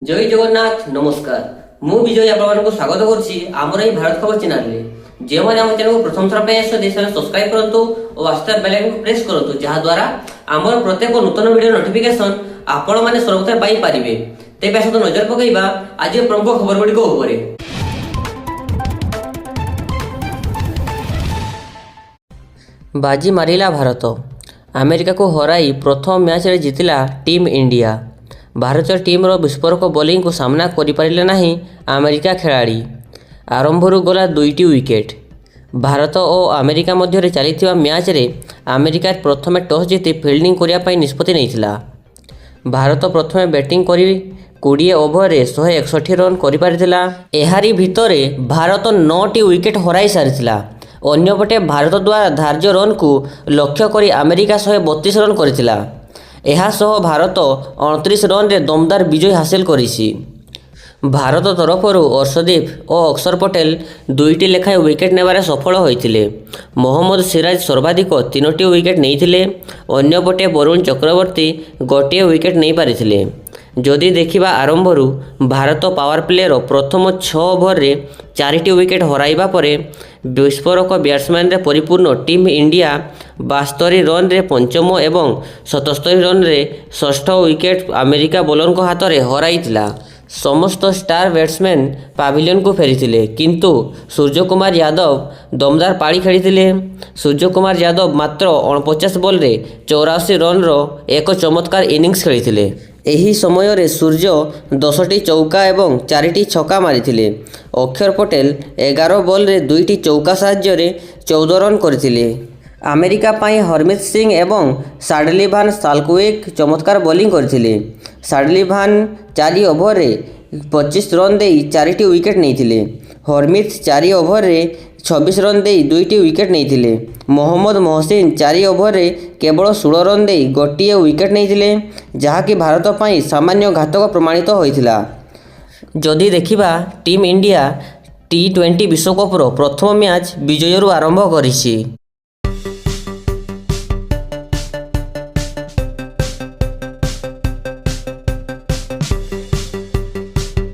জয় জগন্নাথ নমস্কার ମୁଁ ବିଜୟ ଆପଣମାନଙ୍କୁ ସ୍ୱାଗତ କରୁଛି ଆମର ଏହି ଭାରତ ଖବର ଚ୍ୟାନେଲରେ। ଯେଉଁମାନେ ଆମ ଚ୍ୟାନେଲକୁ ପ୍ରଥମ ଥର ପାଇଁ ଆସିଛନ୍ତି ସେମାନେ ସବସ୍କ୍ରାଇବ କରନ୍ତୁ ଓ ଆସୁଥିବା ବେଲ୍ ଆଇକନକୁ ପ୍ରେସ୍ କରନ୍ତୁ, ଯାହାଦ୍ୱାରା ଆମର ପ୍ରତ୍ୟେକ ନୂତନ ଭିଡ଼ିଓ ନୋଟିଫିକେସନ ଆପଣମାନେ ସର୍ବଦା ପାଇପାରିବେ। ତେବେ ଆସନ୍ତୁ ନଜର ପକାଇବା ଆଜିର ପ୍ରମୁଖ ଖବରଗୁଡ଼ିକ ଉପରେ। ବାଜି ମାରିଲା ଭାରତ, ଆମେରିକାକୁ ହରାଇ ପ୍ରଥମ ମ୍ୟାଚରେ ଜିତିଲା ଟିମ୍ ଇଣ୍ଡିଆ। ଭାରତୀୟ ଟିମ୍ର ବିସ୍ଫୋରକ ବୋଲିଂକୁ ସାମ୍ନା କରିପାରିଲେ ନାହିଁ ଆମେରିକା ଖେଳାଳି। ଆରମ୍ଭରୁ ଗଲା 2ଟି ୱିକେଟ୍। ଭାରତ ଓ ଆମେରିକା ମଧ୍ୟରେ ଚାଲିଥିବା ମ୍ୟାଚରେ ଆମେରିକା ପ୍ରଥମେ ଟସ୍ ଜିତି ଫିଲ୍ଡିଂ କରିବା ପାଇଁ ନିଷ୍ପତ୍ତି ନେଇଥିଲା। ଭାରତ ପ୍ରଥମେ ବ୍ୟାଟିଂ କରି 20 ଓଭରରେ 161 ରନ୍ କରିପାରିଥିଲା। ଏହାରି ଭିତରେ ଭାରତ 9ଟି ୱିକେଟ୍ ହରାଇ ସାରିଥିଲା। ଅନ୍ୟପଟେ ଭାରତ ଦ୍ୱାରା ଧାର୍ଯ୍ୟ ରନ୍କୁ ଲକ୍ଷ୍ୟ କରି ଆମେରିକା 132 ରନ୍ କରିଥିଲା। ଏହାସହ ଭାରତ 29 ରନ୍ରେ ଦମଦାର ବିଜୟ ହାସଲ କରିଛି। ଭାରତ ତରଫରୁ ଅର୍ଶଦୀପ ଓ ଅକ୍ଷର ପଟେଲ 2ଟି ଲେଖାଏଁ ୱିକେଟ୍ ନେବାରେ ସଫଳ ହୋଇଥିଲେ। ମହମ୍ମଦ ସିରାଜ ସର୍ବାଧିକ 3ଟି ୱିକେଟ୍ ନେଇଥିଲେ। ଅନ୍ୟପଟେ ବରୁଣ ଚକ୍ରବର୍ତ୍ତୀ ଗୋଟିଏ ୱିକେଟ୍ ନେଇପାରିଥିଲେ। ଯଦି ଦେଖିବା ଆରମ୍ଭରୁ ଭାରତ ପାୱାର ପ୍ଲେର ପ୍ରଥମ 6 ଓଭରରେ 4ଟି ୱିକେଟ୍ ହରାଇବା ପରେ ବିସ୍ଫୋରକ ବ୍ୟାଟ୍ସମ୍ୟାନରେ ପରିପୂର୍ଣ୍ଣ ଟିମ୍ ଇଣ୍ଡିଆ 72 ରନ୍ରେ ପଞ୍ଚମ ଏବଂ 77 ରନ୍ରେ ଷଷ୍ଠ ୱିକେଟ୍ ଆମେରିକା ବୋଲରଙ୍କ ହାତରେ ହରାଇଥିଲା। ସମସ୍ତ ଷ୍ଟାର ବ୍ୟାଟ୍ସମ୍ୟାନ୍ ପାଭିଲିୟନକୁ ଫେରିଥିଲେ, କିନ୍ତୁ ସୂର୍ଯ୍ୟକୁମାର ଯାଦବ ଦମଦାର ପାଳି ଖେଳିଥିଲେ। ସୂର୍ଯ୍ୟକୁମାର ଯାଦବ ମାତ୍ର 49 ବଲ୍ରେ 84 ରନ୍ର ଏକ ଚମତ୍କାର ଇନିଂସ ଖେଳିଥିଲେ। ଏହି ସମୟରେ ସୂର୍ଯ୍ୟ 10ଟି ଚୌକା ଏବଂ 4ଟି ଛକା ମାରିଥିଲେ। ଅକ୍ଷର ପଟେଲ 11 ବଲ୍ରେ 2ଟି ଚୌକା ସାହାଯ୍ୟରେ 14 ରନ୍ କରିଥିଲେ। ଆମେରିକା ପାଇଁ ହରମିତ ସିଂ ଏବଂ ଶାର୍ଡଲି ଭାନ୍ ସାଲ୍ଟୱିକ୍ ଚମତ୍କାର ବୋଲିଂ କରିଥିଲେ। ଶାର୍ଡଲି ଭାନ୍ 4 ଓଭରରେ 25 ରନ୍ ଦେଇ 4ଟି ୱିକେଟ୍ ନେଇଥିଲେ। ହରମିତ 4 ଓଭରରେ 26 ରନ୍ ଦେଇ 2ଟି ୱିକେଟ୍ ନେଇଥିଲେ। ମହମ୍ମଦ ମହସିନ 4 ଓଭରରେ କେବଳ 16 ରନ୍ ଦେଇ ଗୋଟିଏ ୱିକେଟ୍ ନେଇଥିଲେ, ଯାହାକି ଭାରତ ପାଇଁ ସାମାନ୍ୟ ଘାତକ ପ୍ରମାଣିତ ହୋଇଥିଲା। ଯଦି ଦେଖିବା ଟିମ୍ ଇଣ୍ଡିଆ ଟି20 ବିଶ୍ୱକପର ପ୍ରଥମ ମ୍ୟାଚ୍ ବିଜୟରୁ ଆରମ୍ଭ କରିଛି।